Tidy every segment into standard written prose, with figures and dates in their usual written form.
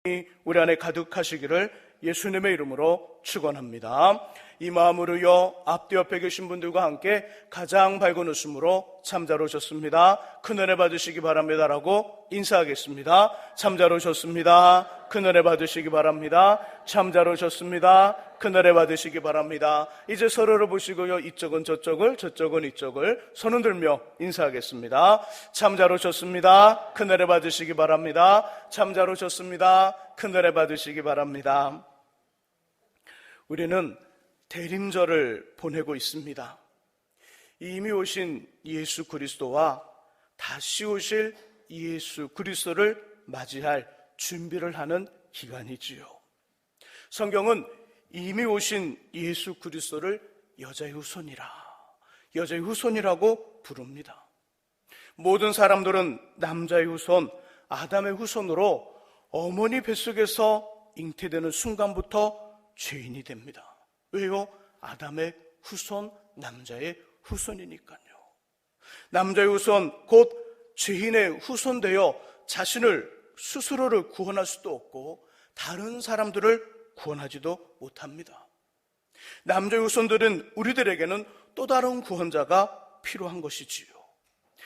우리 안에 가득하시기를 예수님의 이름으로 축원합니다. 이 마음으로요, 앞뒤 옆에 계신 분들과 함께 가장 밝은 웃음으로 참자로 오셨습니다, 큰 은혜 받으시기 바랍니다라고 인사하겠습니다. 참자로 오셨습니다, 큰 은혜 받으시기 바랍니다. 참자로 오셨습니다, 큰 은혜 받으시기 바랍니다. 이제 서로를 보시고요, 이쪽은 저쪽을, 저쪽은 이쪽을 손을 들며 인사하겠습니다. 참자로 오셨습니다, 큰 은혜 받으시기 바랍니다. 참자로 오셨습니다, 큰 은혜 받으시기 바랍니다. 우리는 대림절을 보내고 있습니다. 이미 오신 예수 그리스도와 다시 오실 예수 그리스도를 맞이할 준비를 하는 기간이지요. 성경은 이미 오신 예수 그리스도를 여자의 여자의 후손이라고 부릅니다. 모든 사람들은 남자의 후손, 아담의 후손으로 어머니 뱃속에서 잉태되는 순간부터 죄인이 됩니다. 왜요? 아담의 후손, 남자의 후손이니까요. 남자의 후손, 곧 죄인의 후손 되어 자신을 스스로를 구원할 수도 없고 다른 사람들을 구원하지도 못합니다. 남자의 후손들은 우리들에게는 또 다른 구원자가 필요한 것이지요.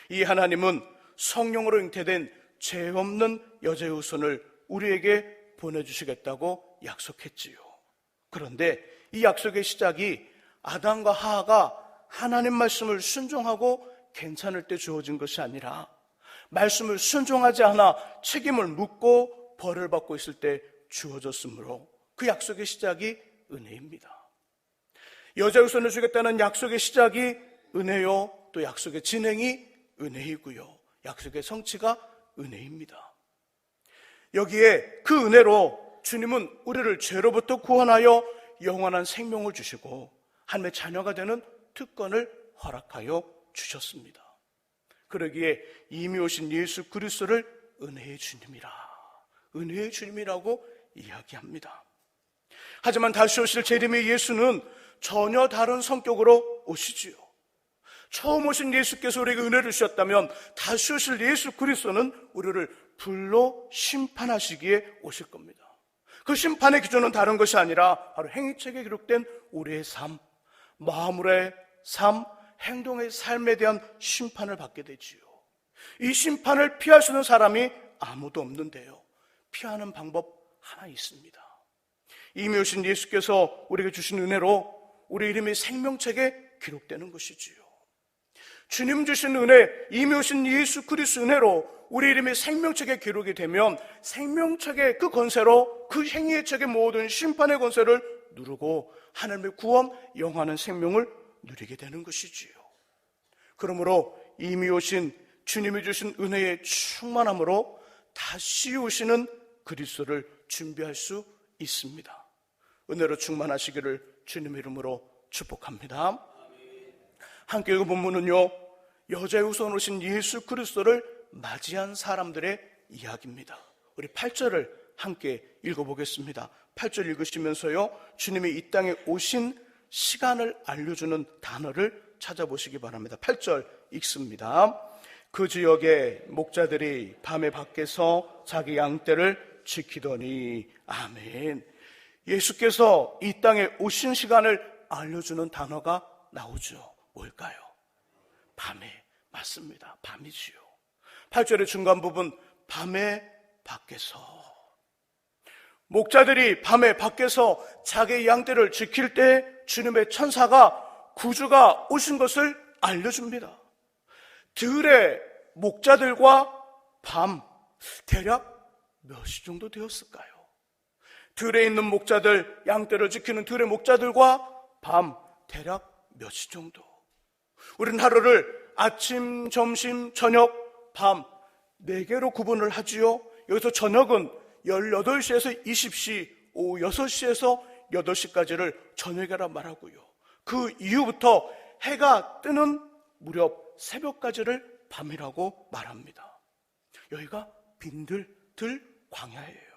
이 하나님은 성령으로 잉태된 죄 없는 여자의 후손을 우리에게 보내주시겠다고 약속했지요. 그런데 이 약속의 시작이 아담과 하하가 하나님 말씀을 순종하고 괜찮을 때 주어진 것이 아니라 말씀을 순종하지 않아 책임을 묻고 벌을 받고 있을 때 주어졌으므로 그 약속의 시작이 은혜입니다. 여자의 후손을 주겠다는 약속의 시작이 은혜요, 또 약속의 진행이 은혜이고요, 약속의 성취가 은혜입니다. 여기에 그 은혜로 주님은 우리를 죄로부터 구원하여 영원한 생명을 주시고 하나님의 자녀가 되는 특권을 허락하여 주셨습니다. 그러기에 이미 오신 예수 그리스도를 은혜의 주님이라고 이야기합니다. 하지만 다시 오실 재림의 예수는 전혀 다른 성격으로 오시지요. 처음 오신 예수께서 우리에게 은혜를 주셨다면 다시 오실 예수 그리스도는 우리를 불로 심판하시기에 오실 겁니다. 그 심판의 기준은 다른 것이 아니라 바로 행위책에 기록된 우리의 삶, 마음으로의 삶, 행동의 삶에 대한 심판을 받게 되지요. 이 심판을 피할 수 있는 사람이 아무도 없는데요, 피하는 방법 하나 있습니다. 이미 오신 예수께서 우리에게 주신 은혜로 우리 이름이 생명책에 기록되는 것이지요. 주님 주신 은혜, 이미 오신 예수 그리스도 은혜로 우리 이름이 생명책에 기록이 되면 생명책의 그 권세로 그 행위의 책의 모든 심판의 권세를 누르고 하나님의 구원, 영원한 생명을 누리게 되는 것이지요. 그러므로 이미 오신 주님이 주신 은혜의 충만함으로 다시 오시는 그리스도를 준비할 수 있습니다. 은혜로 충만하시기를 주님의 이름으로 축복합니다. 함께 읽은 본문은요, 여자의 후손 오신 예수 그리스도를 맞이한 사람들의 이야기입니다. 우리 8절을 함께 읽어보겠습니다. 8절 읽으시면서요, 주님이 이 땅에 오신 시간을 알려주는 단어를 찾아보시기 바랍니다. 8절 읽습니다. 그 지역의 목자들이 밤에 밖에서 자기 양떼를 지키더니. 아멘. 예수께서 이 땅에 오신 시간을 알려주는 단어가 나오죠. 뭘까요? 밤에. 맞습니다. 밤이지요. 8절의 중간 부분, 밤에 밖에서. 목자들이 밤에 밖에서 자기 양떼를 지킬 때 주님의 천사가, 구주가 오신 것을 알려줍니다. 들의 목자들과 밤, 대략 몇 시 정도 되었을까요? 들에 있는 목자들, 양떼를 지키는 들의 목자들과 밤, 대략 몇 시 정도? 우리는 하루를 아침, 점심, 저녁, 밤 4개로 구분을 하지요. 여기서 저녁은 18시에서 20시, 오후 6시에서 8시까지를 저녁이라 말하고요, 그 이후부터 해가 뜨는 무렵 새벽까지를 밤이라고 말합니다. 여기가 빈들 광야예요.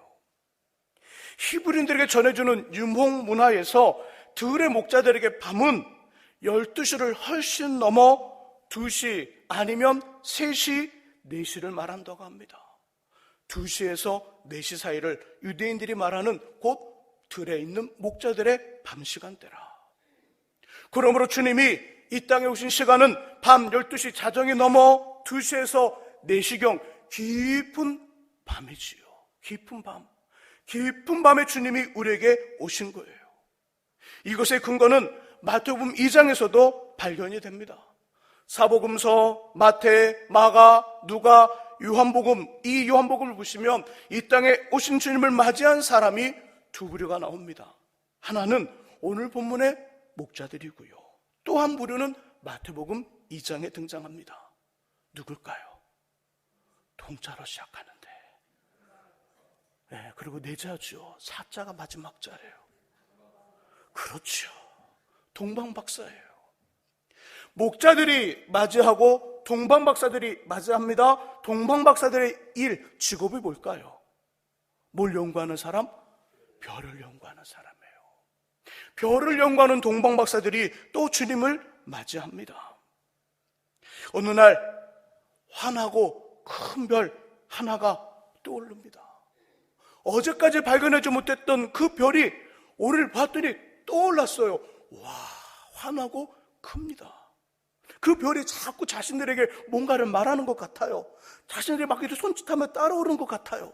히브리인들에게 전해주는 유목 문화에서 들의 목자들에게 밤은 12시를 훨씬 넘어 2시 아니면 3시, 4시를 말한다고 합니다. 2시에서 4시 사이를 유대인들이 말하는 곧 들에 있는 목자들의 밤 시간대라. 그러므로 주님이 이 땅에 오신 시간은 밤 12시 자정이 넘어 2시에서 4시경 깊은 밤이지요. 깊은 밤. 깊은 밤에 주님이 우리에게 오신 거예요. 이것의 근거는 마태복음 2장에서도 발견이 됩니다. 사복음서, 마태, 마가, 누가, 요한복음, 이 요한복음을 보시면 이 땅에 오신 주님을 맞이한 사람이 두 부류가 나옵니다. 하나는 오늘 본문의 목자들이고요. 또 한 부류는 마태복음 2장에 등장합니다. 누굴까요? 동자로 시작하는데, 네, 그리고 내자죠. 사자가 마지막 자래요. 그렇죠. 동방박사예요. 목자들이 맞이하고 동방박사들이 맞이합니다. 동방박사들의 일, 직업이 뭘까요? 뭘 연구하는 사람? 별을 연구하는 사람이에요. 별을 연구하는 동방박사들이 또 주님을 맞이합니다. 어느 날 환하고 큰 별 하나가 떠오릅니다. 어제까지 발견하지 못했던 그 별이 오늘 봤더니 떠올랐어요. 와, 환하고 큽니다. 그 별이 자꾸 자신들에게 뭔가를 말하는 것 같아요. 자신들이 막 이렇게 손짓하며 따라오는 것 같아요.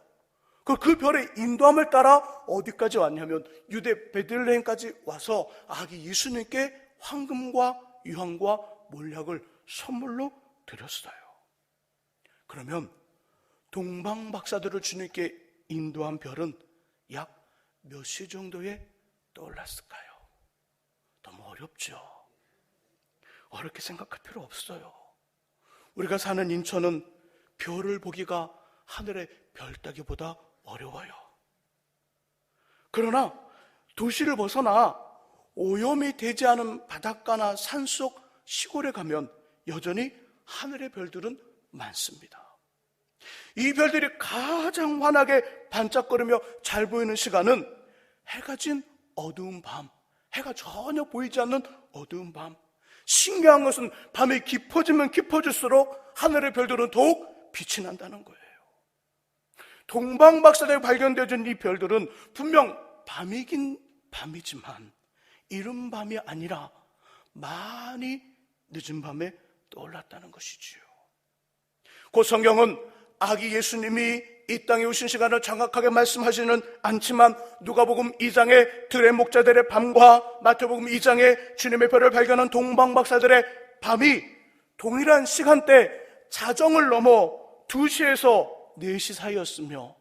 그 별의 인도함을 따라 어디까지 왔냐면 유대 베들레헴까지 와서 아기 예수님께 황금과 유황과 몰약을 선물로 드렸어요. 그러면 동방박사들을 주님께 인도한 별은 약 몇 시 정도에 떠올랐을까요? 너무 어렵죠. 어렵게 생각할 필요 없어요. 우리가 사는 인천은 별을 보기가 하늘의 별 따기보다 어려워요. 그러나 도시를 벗어나 오염이 되지 않은 바닷가나 산속 시골에 가면 여전히 하늘의 별들은 많습니다. 이 별들이 가장 환하게 반짝거리며 잘 보이는 시간은 해가 진 어두운 밤, 해가 전혀 보이지 않는 어두운 밤. 신기한 것은 밤이 깊어지면 깊어질수록 하늘의 별들은 더욱 빛이 난다는 거예요. 동방박사대에 발견되어진 이 별들은 분명 밤이긴 밤이지만 이른 밤이 아니라 많이 늦은 밤에 떠올랐다는 것이지요. 그 성경은 아기 예수님이 이 땅에 오신 시간을 정확하게 말씀하지는 않지만 누가복음 2장의 들의 목자들의 밤과 마태복음 2장의 주님의 별을 발견한 동방박사들의 밤이 동일한 시간대 자정을 넘어 2시에서 4시 사이였으며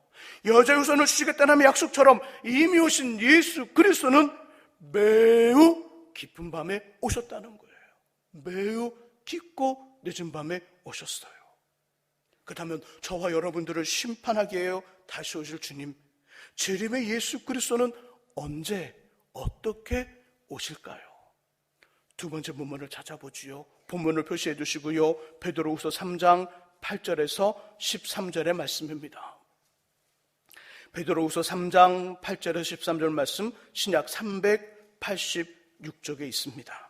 여자의 후손을 주시겠다는 약속처럼 이미 오신 예수 그리스도는 매우 깊은 밤에 오셨다는 거예요. 매우 깊고 늦은 밤에 오셨어요. 그렇다면 저와 여러분들을 심판하기 위하여 다시 오실 주님, 재림의 예수 그리스도는 언제 어떻게 오실까요? 두 번째 본문을 찾아보지요. 본문을 표시해 두시고요. 베드로후서 3장 8절에서 13절의 말씀입니다. 베드로후서 3장 8절에서 13절 말씀 신약 386쪽에 있습니다.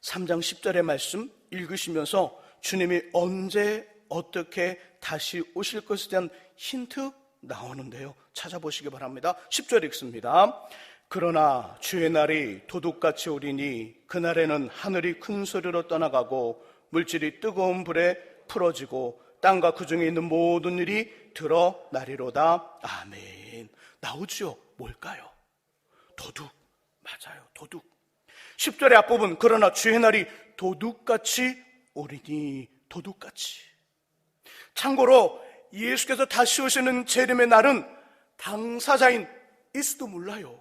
3장 10절의 말씀 읽으시면서 주님이 언제 어떻게 다시 오실 것에 대한 힌트 나오는데요. 찾아보시기 바랍니다. 10절 읽습니다. 그러나 주의 날이 도둑같이 오리니 그날에는 하늘이 큰 소리로 떠나가고 물질이 뜨거운 불에 풀어지고 땅과 그 중에 있는 모든 일이 드러나리로다. 아멘. 나오지요. 뭘까요? 도둑. 맞아요. 도둑. 10절의 앞부분, 그러나 주의 날이 도둑같이 오리니. 도둑같이. 참고로 예수께서 다시 오시는 재림의 날은 당사자인 예수도 몰라요.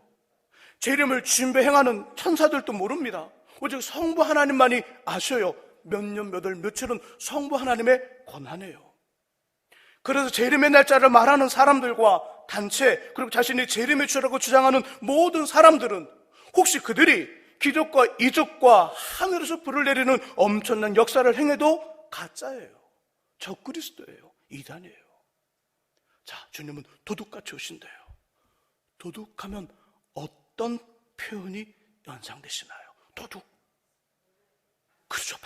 재림을 준비 행하는 천사들도 모릅니다. 오직 성부 하나님만이 아셔요. 몇 년, 몇 월, 며칠은 성부 하나님의 권한이에요. 그래서 재림의 날짜를 말하는 사람들과 단체, 그리고 자신이 재림의 주라고 주장하는 모든 사람들은 혹시 그들이 기적과 이적과 하늘에서 불을 내리는 엄청난 역사를 행해도 가짜예요. 적그리스도예요. 이단이에요. 자, 주님은 도둑같이 오신대요. 도둑하면 어떤 표현이 연상되시나요? 도둑. 그렇죠.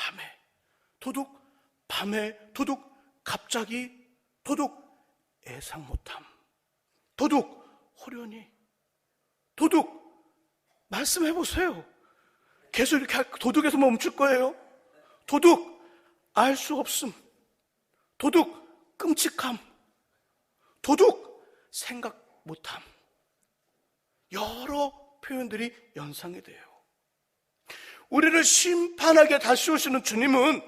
밤에 도둑 갑자기, 도둑 예상 못함, 도둑 호련히, 도둑 말씀해보세요. 계속 이렇게 도둑에서 멈출 거예요? 도둑 알 수 없음, 도둑 끔찍함, 도둑 생각 못함, 여러 표현들이 연상이 돼요. 우리를 심판하게 다시 오시는 주님은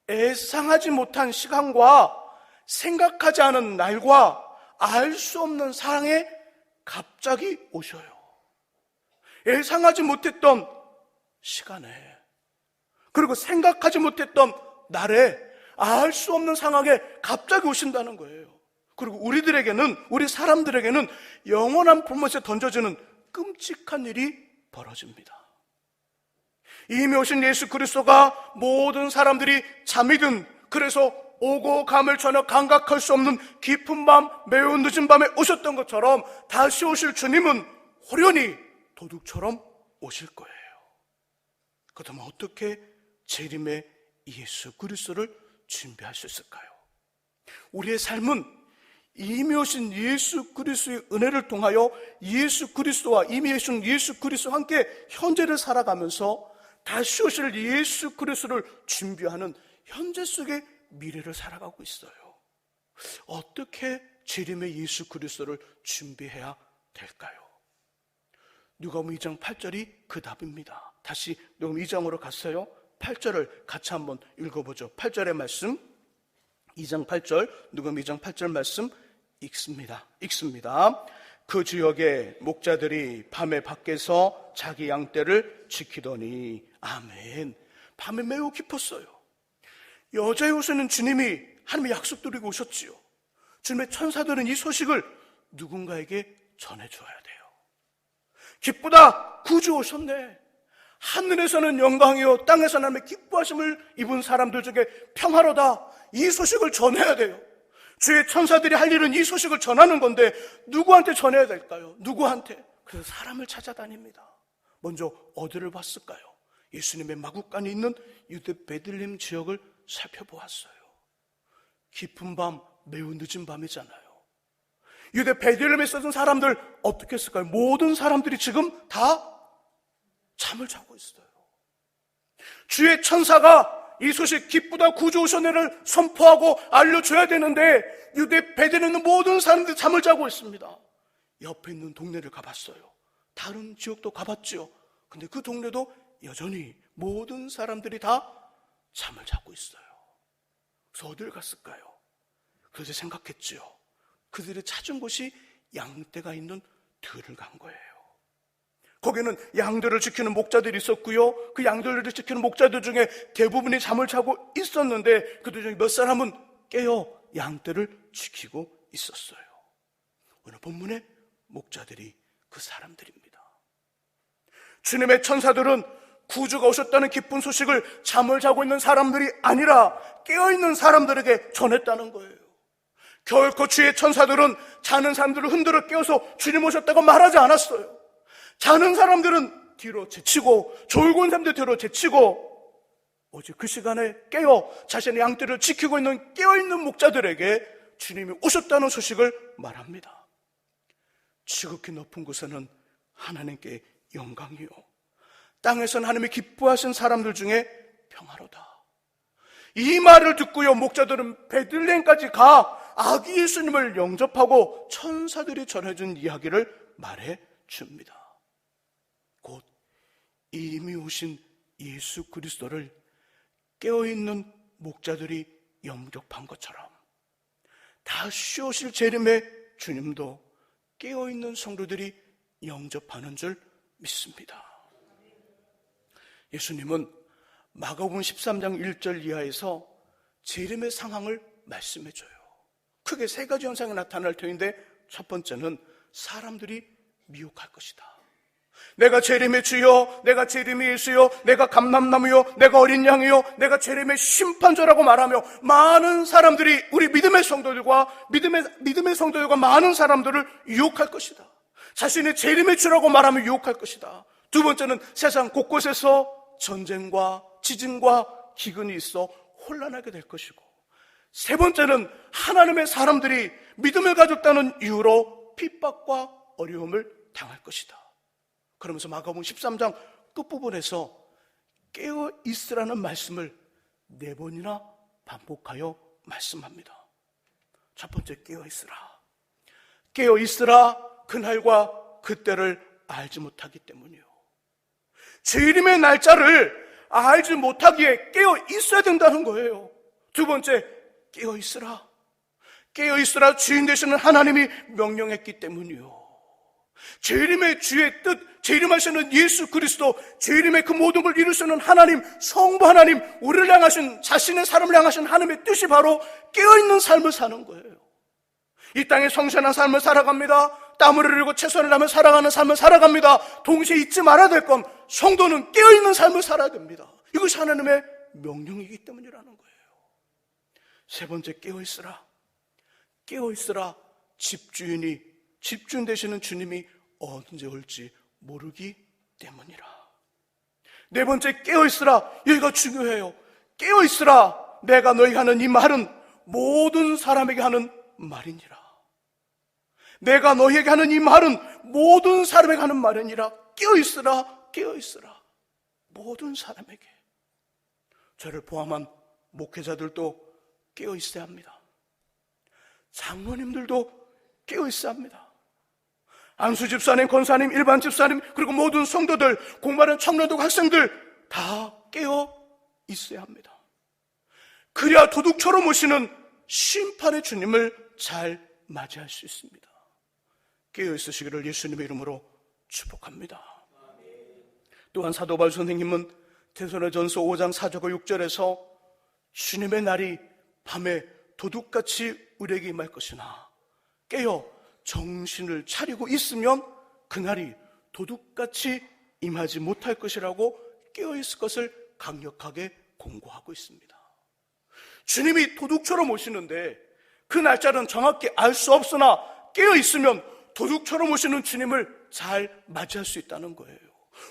예상하지 못한 시간과 생각하지 않은 날과 알 수 없는 상황에 갑자기 오셔요. 예상하지 못했던 시간에, 그리고 생각하지 못했던 날에, 알 수 없는 상황에 갑자기 오신다는 거예요. 그리고 우리들에게는, 우리 사람들에게는 영원한 불못에 던져지는 끔찍한 일이 벌어집니다. 이미 오신 예수 그리스도가 모든 사람들이 잠이 든, 그래서 오고 감을 전혀 감각할 수 없는 깊은 밤, 매우 늦은 밤에 오셨던 것처럼 다시 오실 주님은 호련히 도둑처럼 오실 거예요. 그렇다면 어떻게 재림의 예수 그리스도를 준비할 수 있을까요? 우리의 삶은 이미 오신 예수 그리스도의 은혜를 통하여 예수 그리스도와, 이미 오신 예수 그리스도와 함께 현재를 살아가면서 다시 오실 예수 그리스도를 준비하는 현재 속의 미래를 살아가고 있어요. 어떻게 재림의 예수 그리스도를 준비해야 될까요? 누가복음 2장 8절이 그 답입니다. 다시 누가복음 2장으로 갔어요. 8절을 같이 한번 읽어보죠. 8절의 말씀, 2장 8절, 누가복음 2장 8절 말씀 읽습니다. 그 지역에 목자들이 밤에 밖에서 자기 양떼를 지키더니, 아멘. 밤에 매우 깊었어요. 여자에 오시는 주님이 하나님의 약속드리고 오셨지요. 주님의 천사들은 이 소식을 누군가에게 전해줘야 돼요. 기쁘다, 구주 오셨네. 하늘에서는 영광이요 땅에서는 하나님의 기뻐하심을 입은 사람들 중에 평화로다, 이 소식을 전해야 돼요. 주의 천사들이 할 일은 이 소식을 전하는 건데 누구한테 전해야 될까요? 누구한테? 그래서 사람을 찾아다닙니다. 먼저 어디를 봤을까요? 예수님의 마구간이 있는 유대 베들레헴 지역을 살펴보았어요. 깊은 밤, 매우 늦은 밤이잖아요. 유대 베들레헴에 있었던 사람들 어떻게 했을까요? 모든 사람들이 지금 다 잠을 자고 있어요. 주의 천사가 이 소식, 기쁘다 구주 오셨네를 선포하고 알려줘야 되는데 유대 베들레헴에 있는 모든 사람들이 잠을 자고 있습니다. 옆에 있는 동네를 가봤어요. 다른 지역도 가봤죠. 근데 그 동네도 여전히 모든 사람들이 다 잠을 자고 있어요. 그래서 어딜 갔을까요? 그래서 생각했지요. 그들이 찾은 곳이 양떼가 있는 들을 간 거예요. 거기는 양들을 지키는 목자들이 있었고요. 그 양들을 지키는 목자들 중에 대부분이 잠을 자고 있었는데 그들 중에 몇 사람은 깨어 양떼를 지키고 있었어요. 오늘 본문의 목자들이 그 사람들입니다. 주님의 천사들은 구주가 오셨다는 기쁜 소식을 잠을 자고 있는 사람들이 아니라 깨어있는 사람들에게 전했다는 거예요. 결코 주의 천사들은 자는 사람들을 흔들어 깨워서 주님 오셨다고 말하지 않았어요. 자는 사람들은 뒤로 제치고, 졸고 있는 사람들 뒤로 제치고, 오직 그 시간에 깨어 자신의 양떼를 지키고 있는 깨어있는 목자들에게 주님이 오셨다는 소식을 말합니다. 지극히 높은 곳에는 하나님께 영광이요, 땅에서는 하나님이 기뻐하신 사람들 중에 평화로다. 이 말을 듣고요, 목자들은 베들레헴까지 가 아기 예수님을 영접하고 천사들이 전해준 이야기를 말해 줍니다. 곧 이미 오신 예수 그리스도를 깨어있는 목자들이 영접한 것처럼 다시 오실 재림의 주님도 깨어있는 성도들이 영접하는 줄 믿습니다. 예수님은 마가복음 13장 1절 이하에서 재림의 상황을 말씀해줘요. 크게 세 가지 현상이 나타날 터인데, 첫 번째는 사람들이 미혹할 것이다. 내가 재림의 주여, 내가 재림의 예수여, 내가 감람나무여, 내가 어린 양이여, 내가 재림의 심판자라고 말하며 많은 사람들이, 우리 믿음의 성도들과 믿음의 성도들과 많은 사람들을 유혹할 것이다. 자신이 재림의 주라고 말하며 유혹할 것이다. 두 번째는 세상 곳곳에서 전쟁과 지진과 기근이 있어 혼란하게 될 것이고, 세 번째는 하나님의 사람들이 믿음을 가졌다는 이유로 핍박과 어려움을 당할 것이다. 그러면서 마가복음 13장 끝부분에서 깨어 있으라는 말씀을 4번이나 반복하여 말씀합니다. 첫 번째, 깨어 있으라. 깨어 있으라. 그날과 그때를 알지 못하기 때문이요. 주님의 날짜를 알지 못하기에 깨어 있어야 된다는 거예요. 두 번째, 깨어 있으라. 깨어 있으라. 주인 되시는 하나님이 명령했기 때문이요. 재림의 주의 뜻, 재림하시는 예수 그리스도, 재림의 그 모든 걸 이루시는 하나님, 성부 하나님, 우리를 향하신, 자신의 사람을 향하신 하나님의 뜻이 바로 깨어있는 삶을 사는 거예요. 이 땅에 성실한 삶을 살아갑니다. 땀을 흘리고 최선을 다하며 살아가는 삶을 살아갑니다. 동시에 잊지 말아야 될 건 성도는 깨어있는 삶을 살아야 됩니다. 이것이 하나님의 명령이기 때문이라는 거예요. 세 번째, 깨어있으라. 깨어있으라. 집주인이, 집주인 되시는 주님이 언제 올지 모르기 때문이라. 네 번째, 깨어있으라. 여기가 중요해요. 깨어있으라. 내가 너희가 하는 이 말은 모든 사람에게 하는 말이니라. 내가 너희에게 하는 이 말은 모든 사람에게 하는 말이니라. 깨어있으라. 깨어있으라. 모든 사람에게. 저를 포함한 목회자들도 깨어있어야 합니다. 장로님들도 깨어있어야 합니다. 안수 집사님, 권사님, 일반 집사님, 그리고 모든 성도들, 공부하는 청년들, 학생들 다 깨어 있어야 합니다. 그래야 도둑처럼 오시는 심판의 주님을 잘 맞이할 수 있습니다. 깨어 있으시기를 예수님의 이름으로 축복합니다. 또한 사도 바울 선생님은 데살로니가전서 5장 4절과 6절에서 주님의 날이 밤에 도둑같이 우리에게 임할 것이나 깨어 정신을 차리고 있으면 그날이 도둑같이 임하지 못할 것이라고 깨어있을 것을 강력하게 공고하고 있습니다. 주님이 도둑처럼 오시는데 그 날짜는 정확히 알 수 없으나 깨어있으면 도둑처럼 오시는 주님을 잘 맞이할 수 있다는 거예요.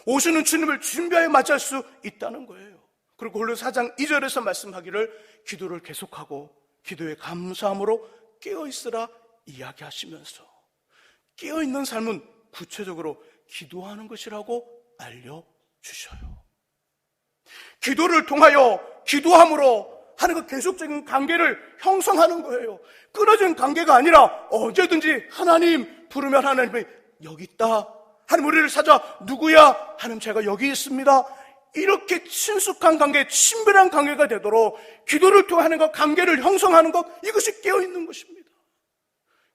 오시는 주님을 준비하여 맞이할 수 있다는 거예요. 그리고 골로새 4장 2절에서 말씀하기를 기도를 계속하고 기도에 감사함으로 깨어있으라 이야기하시면서 깨어있는 삶은 구체적으로 기도하는 것이라고 알려주셔요. 기도를 통하여 기도함으로 하나님과 계속적인 관계를 형성하는 거예요. 끊어진 관계가 아니라 언제든지 하나님 부르면 하나님이 여기 있다. 하나님 우리를 찾아 누구야? 하나님 제가 여기 있습니다. 이렇게 친숙한 관계, 친밀한 관계가 되도록 기도를 통해 하나님과 관계를 형성하는 것, 이것이 깨어있는 것입니다.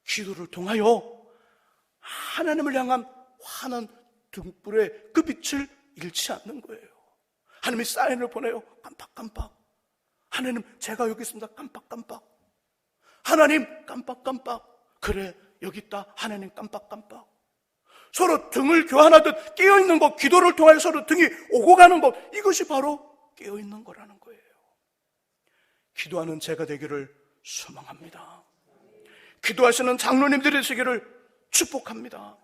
기도를 통하여 하나님을 향한 환한 등불의 그 빛을 잃지 않는 거예요. 하나님이 사인을 보내요. 깜빡깜빡. 하나님 제가 여기 있습니다. 깜빡깜빡. 하나님 깜빡깜빡. 그래 여기 있다. 하나님 깜빡깜빡. 서로 등을 교환하듯 깨어있는 것, 기도를 통하여 서로 등이 오고 가는 것, 이것이 바로 깨어있는 거라는 거예요. 기도하는 제가 되기를 소망합니다. 기도하시는 장로님들이 되시기를 축복합니다.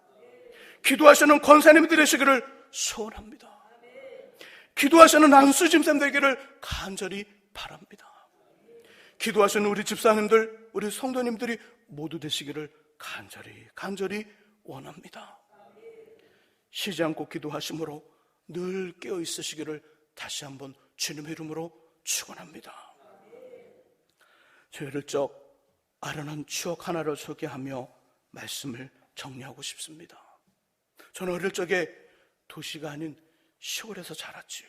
기도하시는 권사님들이 되시기를 소원합니다. 기도하시는 안수집사님 되기를 간절히 바랍니다. 기도하시는 우리 집사님들, 우리 성도님들이 모두 되시기를 간절히 원합니다. 쉬지 않고 기도하심으로 늘 깨어 있으시기를 다시 한번 주님의 이름으로 축원합니다. 저희를 적 아련한 추억 하나를 소개하며 말씀을 정리하고 싶습니다. 저는 어릴 적에 도시가 아닌 시골에서 자랐지요.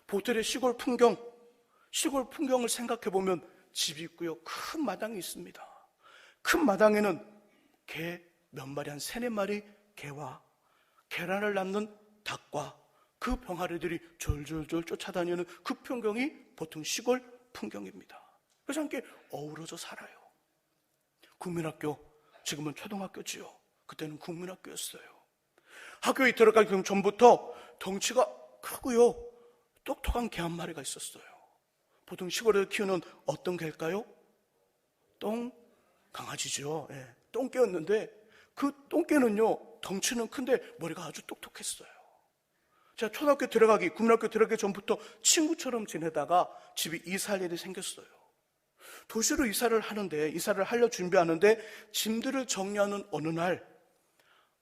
보틀의 시골 풍경을 생각해보면 집이 있고요. 큰 마당이 있습니다. 큰 마당에는 개 몇 마리, 한 3-4마리 개와 계란을 낳는 닭과 그 병아리들이 졸졸졸 쫓아다니는 그 풍경이 보통 시골 풍경입니다. 그래서 함께 어우러져 살아요. 국민학교, 지금은 초등학교지요. 그때는 국민학교였어요. 학교에 들어가기 전부터 덩치가 크고요, 똑똑한 개 한 마리가 있었어요. 보통 시골에서 키우는 어떤 개일까요? 똥강아지죠. 예, 똥개였는데 그 똥개는요 덩치는 큰데 머리가 아주 똑똑했어요. 제가 국민학교 들어가기 전부터 친구처럼 지내다가 집이 이사할 일이 생겼어요. 도시로 이사를 하려 준비하는데 짐들을 정리하는 어느 날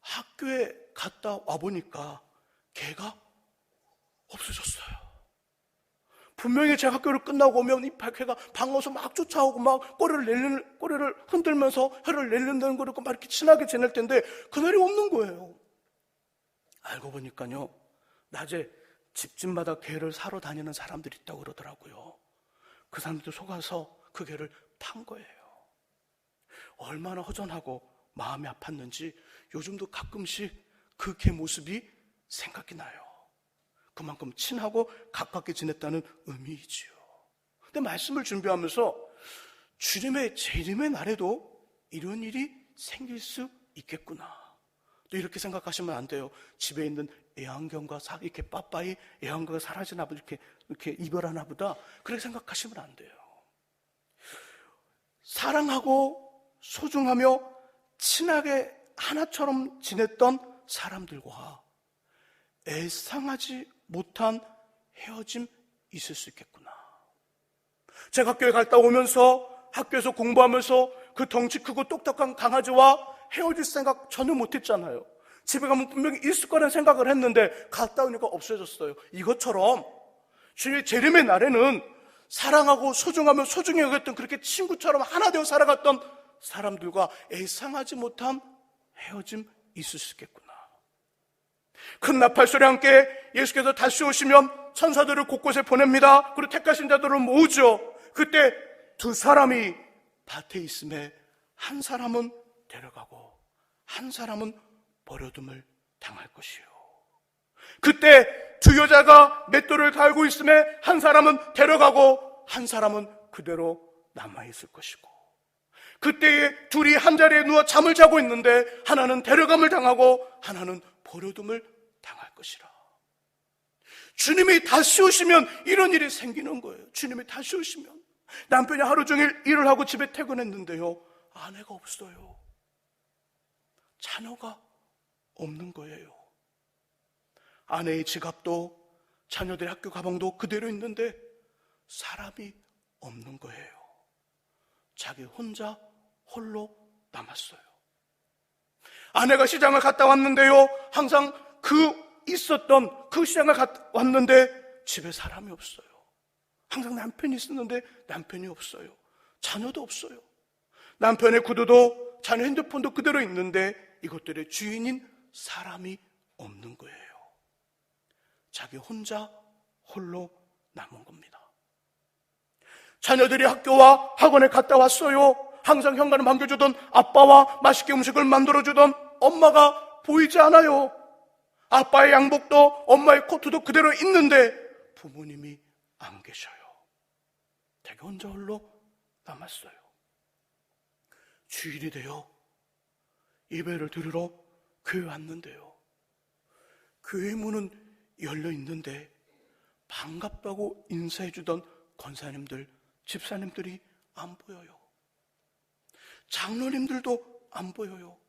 학교에 갔다 와보니까 걔가 없어졌어요. 분명히 제가 학교를 끝나고 오면 이 걔가 방어서 막 쫓아오고 막 꼬리를 흔들면서 혀를 내린다는 거를 막 이렇게 친하게 지낼 텐데 그날이 없는 거예요. 알고 보니까요, 낮에 집집마다 개를 사러 다니는 사람들이 있다고 그러더라고요. 그 사람들 속아서 그 개를 판 거예요. 얼마나 허전하고 마음이 아팠는지 요즘도 가끔씩 그 개 모습이 생각이 나요. 그만큼 친하고 가깝게 지냈다는 의미이지요. 근데 말씀을 준비하면서 주님의 재림의 날에도 이런 일이 생길 수 있겠구나. 또 이렇게 생각하시면 안 돼요. 집에 있는 애완견과 이렇게 빠빠이 애완견가 사라지나 보다, 이렇게 이별하나 보다, 그렇게 생각하시면 안 돼요. 사랑하고 소중하며 친하게 하나처럼 지냈던 사람들과 애상하지 못한 헤어짐 있을 수 있겠구나. 제가 학교에 갔다 오면서 학교에서 공부하면서 그 덩치 크고 똑똑한 강아지와 헤어질 생각 전혀 못했잖아요. 집에 가면 분명히 있을 거라는 생각을 했는데 갔다 오니까 없어졌어요. 이것처럼 주님의 재림의 날에는 사랑하고 소중하며 소중히 여겼던 그렇게 친구처럼 하나 되어 살아갔던 사람들과 애상하지 못한 헤어짐 있을 수 있겠구나. 큰 나팔소리와 함께 예수께서 다시 오시면 천사들을 곳곳에 보냅니다. 그리고 택하신 자들을 모으죠. 그때 두 사람이 밭에 있음에 한 사람은 데려가고 한 사람은 버려둠을 당할 것이요. 그때 두 여자가 맷돌을 갈고 있음에 한 사람은 데려가고 한 사람은 그대로 남아있을 것이고, 그때에 둘이 한 자리에 누워 잠을 자고 있는데 하나는 데려감을 당하고 하나는 버려둠을 당할 것이라. 주님이 다시 오시면 이런 일이 생기는 거예요. 주님이 다시 오시면 남편이 하루 종일 일을 하고 집에 퇴근했는데요, 아내가 없어요. 자녀가 없는 거예요. 아내의 지갑도 자녀들의 학교 가방도 그대로 있는데 사람이 없는 거예요. 자기 혼자 홀로 남았어요. 아내가 시장을 갔다 왔는데요, 항상 있었던 그 시장을 갔다 왔는데 집에 사람이 없어요. 항상 남편이 있었는데 남편이 없어요. 자녀도 없어요. 남편의 구두도 자녀 핸드폰도 그대로 있는데 이것들의 주인인 사람이 없는 거예요. 자기 혼자 홀로 남은 겁니다. 자녀들이 학교와 학원에 갔다 왔어요. 항상 현관을 반겨주던 아빠와 맛있게 음식을 만들어주던 엄마가 보이지 않아요. 아빠의 양복도 엄마의 코트도 그대로 있는데 부모님이 안 계셔요. 자기 혼자 홀로 남았어요. 주일이 되어 예배를 드리러 교회 왔는데요, 교회 문은 열려 있는데 반갑다고 인사해주던 권사님들, 집사님들이 안 보여요. 장로님들도 안 보여요.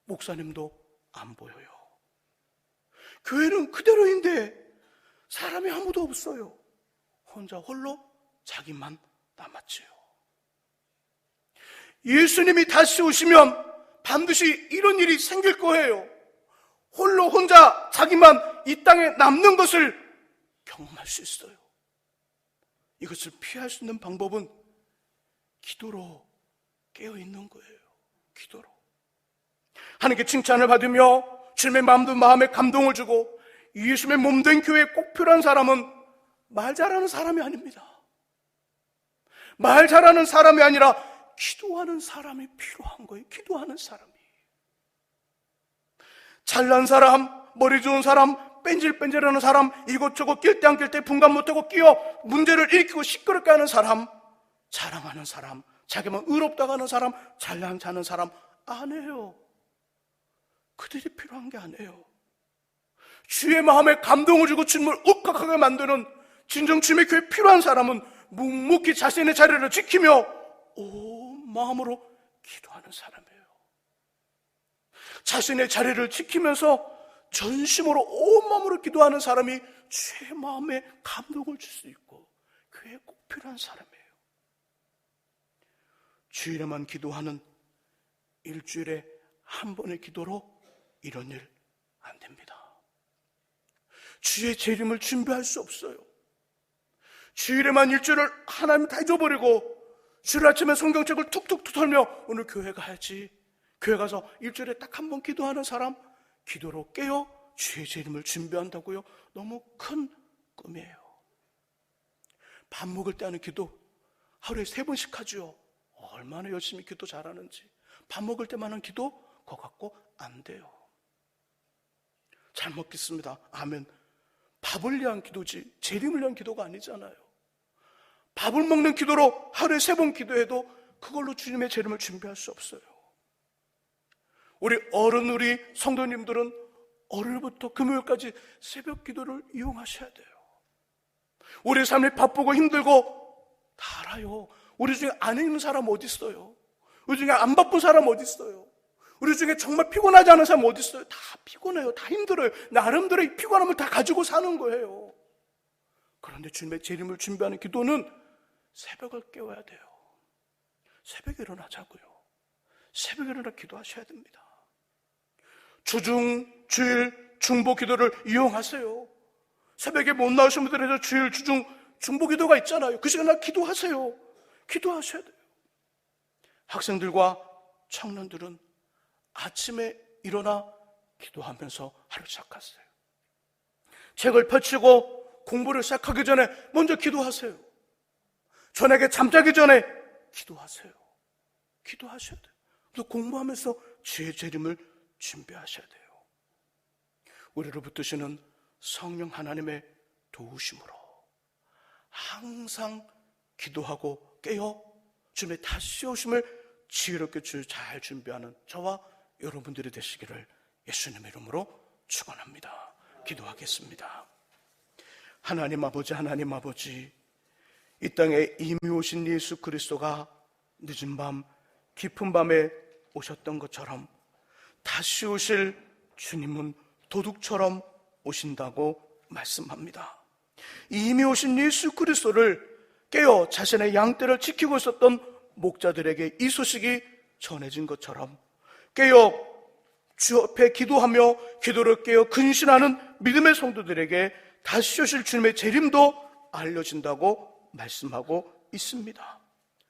목사님도 안 보여요. 교회는 그대로인데 사람이 아무도 없어요. 혼자 홀로 자기만 남았지요. 예수님이 다시 오시면 반드시 이런 일이 생길 거예요. 홀로 혼자 자기만 이 땅에 남는 것을 경험할 수 있어요. 이것을 피할 수 있는 방법은 기도로 깨어있는 거예요. 기도로 하나님께 칭찬을 받으며 주님의 마음에 감동을 주고 예수님의 몸된 교회에 꼭 필요한 사람은 말 잘하는 사람이 아닙니다. 말 잘하는 사람이 아니라 기도하는 사람이 필요한 거예요. 기도하는 사람이. 잘난 사람, 머리 좋은 사람, 뺀질뺀질하는 사람, 이것저것 낄 때 안 낄 때 분간 못하고 끼어 문제를 일으키고 시끄럽게 하는 사람, 자랑하는 사람, 자기만 의롭다고 하는 사람, 잘난 자는 사람 아니에요. 그들이 필요한 게 아니에요. 주의 마음에 감동을 주고 주님을 울컥하게 만드는 진정 주님의 교회에 필요한 사람은 묵묵히 자신의 자리를 지키며 온 마음으로 기도하는 사람이에요. 자신의 자리를 지키면서 전심으로 온 마음으로 기도하는 사람이 주의 마음에 감동을 줄 수 있고 교회에 꼭 필요한 사람이에요. 주일에만 기도하는 일주일에 한 번의 기도로 이런 일 안 됩니다. 주의 재림을 준비할 수 없어요. 주일에만 일주일을 하나님 다 잊어버리고 주일 아침에 성경책을 툭툭 털며 오늘 교회 가야지, 교회 가서 일주일에 딱 한 번 기도하는 사람, 기도로 깨어 주의 재림을 준비한다고요? 너무 큰 꿈이에요. 밥 먹을 때 하는 기도 하루에 3번씩 하죠. 얼마나 열심히 기도 잘하는지. 밥 먹을 때만 하는 기도 그거 갖고 안 돼요. 잘 먹겠습니다. 아멘. 밥을 위한 기도지 재림을 위한 기도가 아니잖아요. 밥을 먹는 기도로 하루에 3번 기도해도 그걸로 주님의 재림을 준비할 수 없어요. 우리 성도님들은 월요일부터 금요일까지 새벽 기도를 이용하셔야 돼요. 우리 삶이 바쁘고 힘들고 다 알아요. 우리 중에 안 있는 사람 어디 있어요? 우리 중에 안 바쁜 사람 어디 있어요? 우리 중에 정말 피곤하지 않은 사람 어디 있어요? 다 피곤해요. 다 힘들어요. 나름대로 이 피곤함을 다 가지고 사는 거예요. 그런데 주님의 재림을 준비하는 기도는 새벽을 깨워야 돼요. 새벽에 일어나자고요. 새벽에 일어나 기도하셔야 됩니다. 주중, 주일, 중보 기도를 이용하세요. 새벽에 못 나오신 분들에서 주일, 주중, 중보 기도가 있잖아요. 그 시간에 기도하세요. 기도하셔야 돼요. 학생들과 청년들은 아침에 일어나 기도하면서 하루 시작하세요. 책을 펼치고 공부를 시작하기 전에 먼저 기도하세요. 저녁에 잠자기 전에 기도하세요. 기도하셔야 돼요. 또 공부하면서 주의 재림을 준비하셔야 돼요. 우리를 붙드시는 성령 하나님의 도우심으로 항상 기도하고 깨어 주님의 다시 오심을 지혜롭게 잘 준비하는 저와 여러분들이 되시기를 예수님의 이름으로 축원합니다. 기도하겠습니다. 하나님 아버지, 이 땅에 이미 오신 예수 그리스도가 늦은 밤, 깊은 밤에 오셨던 것처럼 다시 오실 주님은 도둑처럼 오신다고 말씀합니다. 이미 오신 예수 그리스도를 깨어 자신의 양떼를 지키고 있었던 목자들에게 이 소식이 전해진 것처럼 깨어 주 앞에 기도하며 기도를 깨어 근신하는 믿음의 성도들에게 다시 오실 주님의 재림도 알려진다고 말씀하고 있습니다.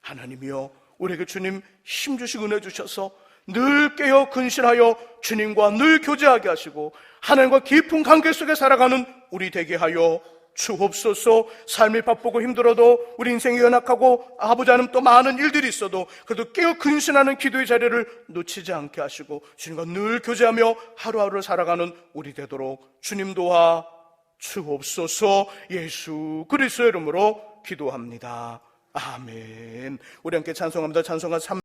하나님이여, 우리에게 주님 힘주시고 은혜 주셔서 늘 깨어 근신하여 주님과 늘 교제하게 하시고 하나님과 깊은 관계 속에 살아가는 우리 되게 하여 주옵소서. 삶이 바쁘고 힘들어도 우리 인생이 연약하고 아버지 하나님 또 많은 일들이 있어도 그래도 깨어 근신하는 기도의 자리를 놓치지 않게 하시고 주님과 늘 교제하며 하루하루를 살아가는 우리 되도록 주님 도와 주옵소서. 예수 그리스도의 이름으로 기도합니다. 아멘. 우리 함께 찬송합니다. 찬송가 3